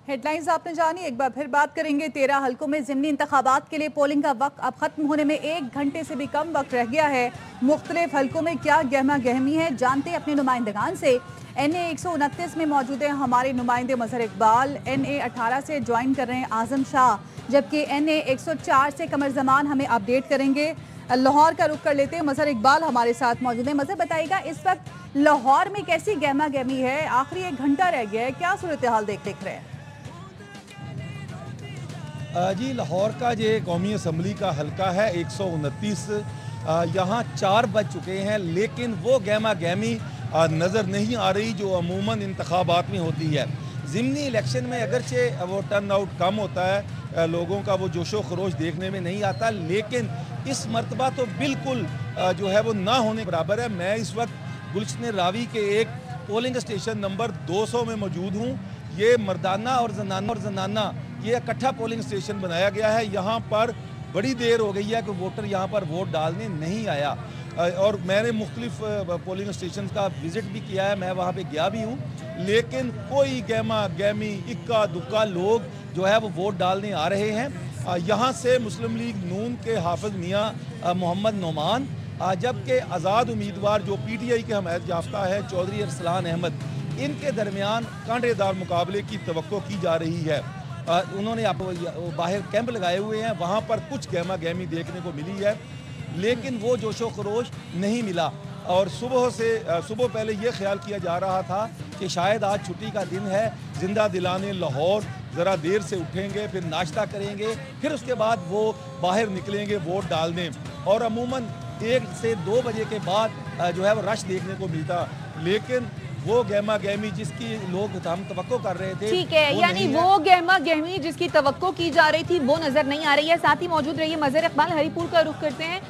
Headlines आपने जानी, एक बार फिर बात करेंगे। 13 हलकों में ज़िमनी इंतखाबात के लिए पोलिंग का वक्त अब खत्म होने में 1 घंटे से भी कम वक्त रह गया है। मुख्तलिफ हलकों में क्या गहमा गहमी है, जानते हैं अपने नुमाइंदगान से। NA 129 में मौजूद हैं हमारे नुमाइंदे मजहर इकबाल, NA 18 से ज्वाइन कर रहे हैं आजम शाह, जबकि NA 104 से कमर जमान हमें अपडेट करेंगे। लाहौर का रुख कर लेते हैं, मजहर इकबाल हमारे साथ मौजूद है। मजहर बताइएगा, इस वक्त लाहौर में कैसी गहमा गहमी है, आखिरी 1 घंटा रह गया है, क्या सूरत हाल देख रहे हैं? जी, लाहौर का ये कौमी असम्बली का हलका है 129, यहाँ 4 बज चुके हैं, लेकिन वो गहमा गहमी नज़र नहीं आ रही जो अमूमन इंतखाबात में होती है। ज़िमनी इलेक्शन में अगरचे वो टर्न आउट कम होता है, लोगों का वो जोशो खरोश देखने में नहीं आता, लेकिन इस मरतबा तो बिल्कुल जो है वो ना होने बराबर है। मैं इस वक्त गुलशन रावी के एक पोलिंग स्टेशन नंबर 200 में मौजूद हूँ। ये मर्दाना और जनाना ये इकट्ठा पोलिंग स्टेशन बनाया गया है। यहाँ पर बड़ी देर हो गई है कि वोटर यहाँ पर वोट डालने नहीं आया, और मैंने मुख्तलिफ पोलिंग स्टेशन का विज़िट भी किया है, मैं वहाँ पे गया भी हूँ, लेकिन कोई गहमा गहमी इक्का दुक्का लोग जो है वो वोट डालने आ रहे हैं। यहाँ से मुस्लिम लीग नून के हाफिज मियाँ मोहम्मद नोमान, जबकि आज़ाद उम्मीदवार जो PTI के हमायत याफ्ता है चौधरी अरसलान अहमद, इनके दरमियान कांटेदार मुकाबले की तवक्को की जा रही है। उन्होंने आप बाहर कैंप लगाए हुए हैं, वहाँ पर कुछ गहमा गहमी देखने को मिली है, लेकिन वो जोशो खरोश नहीं मिला। और सुबह पहले ये ख्याल किया जा रहा था कि शायद आज छुट्टी का दिन है, जिंदा दिलाने लाहौर ज़रा देर से उठेंगे, फिर नाश्ता करेंगे, फिर उसके बाद वो बाहर निकलेंगे वोट डालने। और अमूमन 1 से 2 बजे के बाद जो है वो रश देखने को मिलता, लेकिन वो गहमा गहमी जिसकी लोग हम तवक्को कर रहे थे, ठीक है, यानी वो गहमा गहमी जिसकी तवक्को की जा रही थी वो नजर नहीं आ रही है। साथ ही मौजूद रहिए मजहर इकबाल। हरीपुर का रुख करते हैं,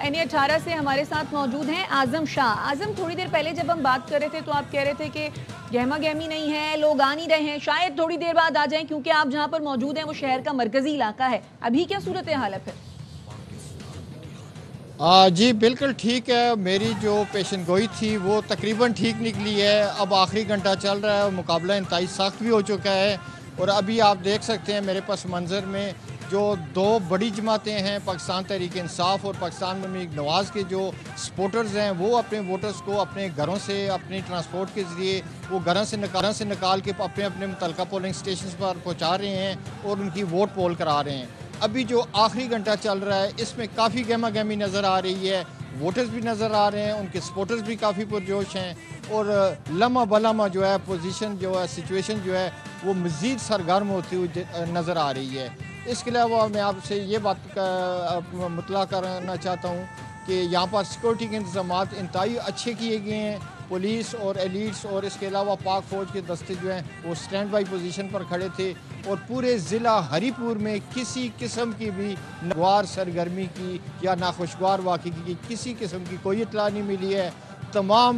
NA 18 से हमारे साथ मौजूद हैं आजम शाह। आजम, थोड़ी देर पहले जब हम बात कर रहे थे तो आप कह रहे थे कि गहमा गहमी नहीं है, लोग आ नहीं रहे हैं, शायद थोड़ी देर बाद आ जाएं क्योंकि आप जहां पर मौजूद हैं वो शहर का मरकजी इलाका है। अभी क्या सूरत हाल है फिर? जी बिल्कुल ठीक है, मेरी जो पेशन गोई थी वो तकरीबन ठीक निकली है। अब आखिरी घंटा चल रहा है, मुकाबला इंतहाई सख्त भी हो चुका है, और अभी आप देख सकते हैं मेरे पास मंजर में जो 2 बड़ी जमातें हैं, पाकिस्तान तहरीक इंसाफ और पाकिस्तान महमूद नवाज़ के जो सपोर्टर्स हैं, वो अपने वोटर्स को अपने घरों से अपने ट्रांसपोर्ट के ज़रिए वो घरों से निकाल के अपने अपने मुतल्लिका पोलिंग स्टेशन पर पहुँचा रहे हैं और उनकी वोट पोल करा रहे हैं। अभी जो आखिरी घंटा चल रहा है इसमें काफ़ी गहमा गहमी नज़र आ रही है, वोटर्स भी नज़र आ रहे हैं, उनके सपोर्टर्स भी काफ़ी पुरजोश हैं, और लम्हा बलम्हा जो है पोजीशन जो है सिचुएशन जो है वो मज़ीद सरगर्म होती हुई नज़र आ रही है। इसके अलावा मैं आपसे ये बात का मुतला करना चाहता हूँ कि यहाँ पर सिक्योरिटी के इंतजाम इंतहाई अच्छे किए गए हैं। पुलिस और एलिट्स और इसके अलावा पाक फ़ौज के दस्ते जो हैं वो स्टैंड बाई पोजीशन पर खड़े थे, और पूरे ज़िला हरीपुर में किसी किस्म की भी नागवार सरगर्मी की या नाखुशगवार वाक़े की किसी किस्म की कोई इत्तला नहीं मिली है। तमाम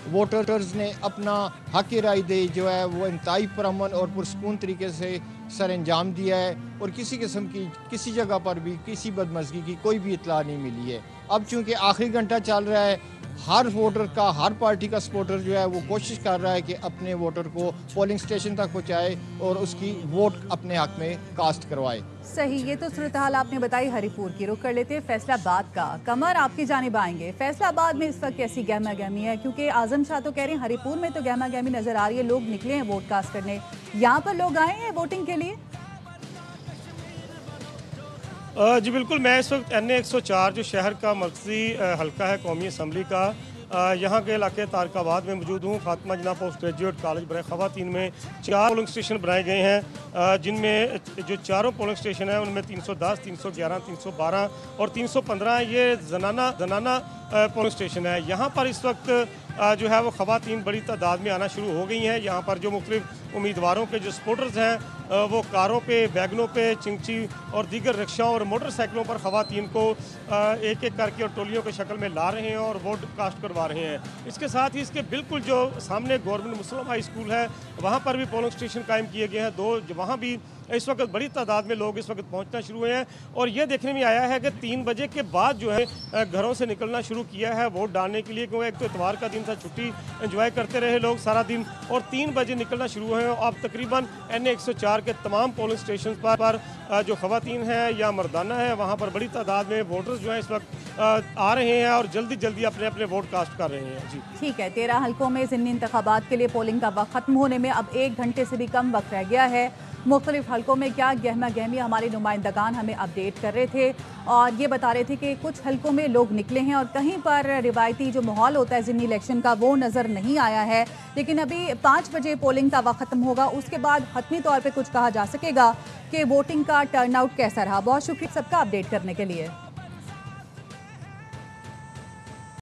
वोटर्स ने अपना हक राय दे जो है वो इंतहाई पुरअमन और पुरसकून तरीके से सर अंजाम दिया है, और किसी किस्म की किसी जगह पर भी किसी बदमज़गी की कोई भी इत्तला नहीं मिली है। अब चूँकि आखिरी घंटा चल रहा है, हर वोटर का, हर पार्टी का सपोर्टर जो है वो कोशिश कर रहा है कि अपने वोटर को पोलिंग स्टेशन तक पहुंचाए और उसकी वोट अपने हक में कास्ट करवाए। सही, ये तो सूरत हाल आपने बताई हरीपुर की। रुख कर लेते हैं फैसलाबाद का। कमर, आपकी जानिब आएंगे। फैसलाबाद में इस वक्त कैसी गहमा गहमी है, क्योंकि आजम शाह तो कह रहे हैं हरीपुर में तो गहमा गहमी नजर आ रही है, लोग निकले हैं वोट कास्ट करने, यहाँ पर लोग आए हैं वोटिंग के लिए? जी बिल्कुल, मैं इस वक्त NA 104 जो शहर का मरकजी हल्का है कौमी असम्बली का, यहाँ के इलाके तारकाबाद में मौजूद हूँ। फातिमा जिन्ना पोस्ट ग्रेजुएट कॉलेज बराए ख़वातीन में 4 पोलिंग स्टेशन बनाए गए हैं, जिनमें जो चारों पोलिंग स्टेशन हैं उनमें 310, 311, 312 और 315 ये जनाना पोलिंग स्टेशन है। यहाँ पर इस वक्त जो है वो ख़वातीन बड़ी तादाद में आना शुरू हो गई हैं। यहाँ पर जो मुख्तलिफ उम्मीदवारों के जो सपोर्टर्स हैं वो कारों पे, वैगनों पे, चिंची और दीगर रिक्शाओं और मोटरसाइकिलों पर ख़वातीन को एक एक करके और टोलियों की शक्ल में ला रहे हैं और वोट कास्ट करवा रहे हैं। इसके साथ ही इसके बिल्कुल जो सामने गवर्नमेंट मुस्लिम हाई स्कूल है वहाँ पर भी पोलिंग स्टेशन कायम किए गए हैं 2, वहाँ भी इस वक्त बड़ी तादाद में लोग इस वक्त पहुंचना शुरू हुए हैं। और ये देखने में आया है कि 3 बजे के बाद जो है घरों से निकलना शुरू किया है वोट डालने के लिए, क्योंकि एक तो इतवार का दिन था, था, छुट्टी एंजॉय करते रहे लोग सारा दिन और 3 बजे निकलना शुरू हुए। अब तकरीबन NA 104 के तमाम पोलिंग स्टेशन पर जो ख़वातीन है या मर्दाना है वहाँ पर बड़ी तादाद में वोटर्स जो हैं इस वक्त आ रहे हैं और जल्दी जल्दी अपने अपने वोट कास्ट कर रहे हैं। जी ठीक है, 13 हलकों में ज़िमनी इंतखाबात के लिए पोलिंग का वक्त ख़त्म होने में अब 1 घंटे से भी कम वक्त रह गया है। मुख्तलिफ हलकों में क्या गहमा गहमी हमारे नुमाइंदगान हमें अपडेट कर रहे थे और ये बता रहे थे कि कुछ हलकों में लोग निकले हैं और कहीं पर रिवायती जो माहौल होता है ज़िमनी इलेक्शन का वो नज़र नहीं आया है। लेकिन अभी 5 बजे पोलिंग का वक्त ख़त्म होगा, उसके बाद हतमी तौर पर कुछ कहा जा सकेगा कि वोटिंग का टर्नआउट कैसा रहा। बहुत शुक्रिया सबका अपडेट करने के लिए।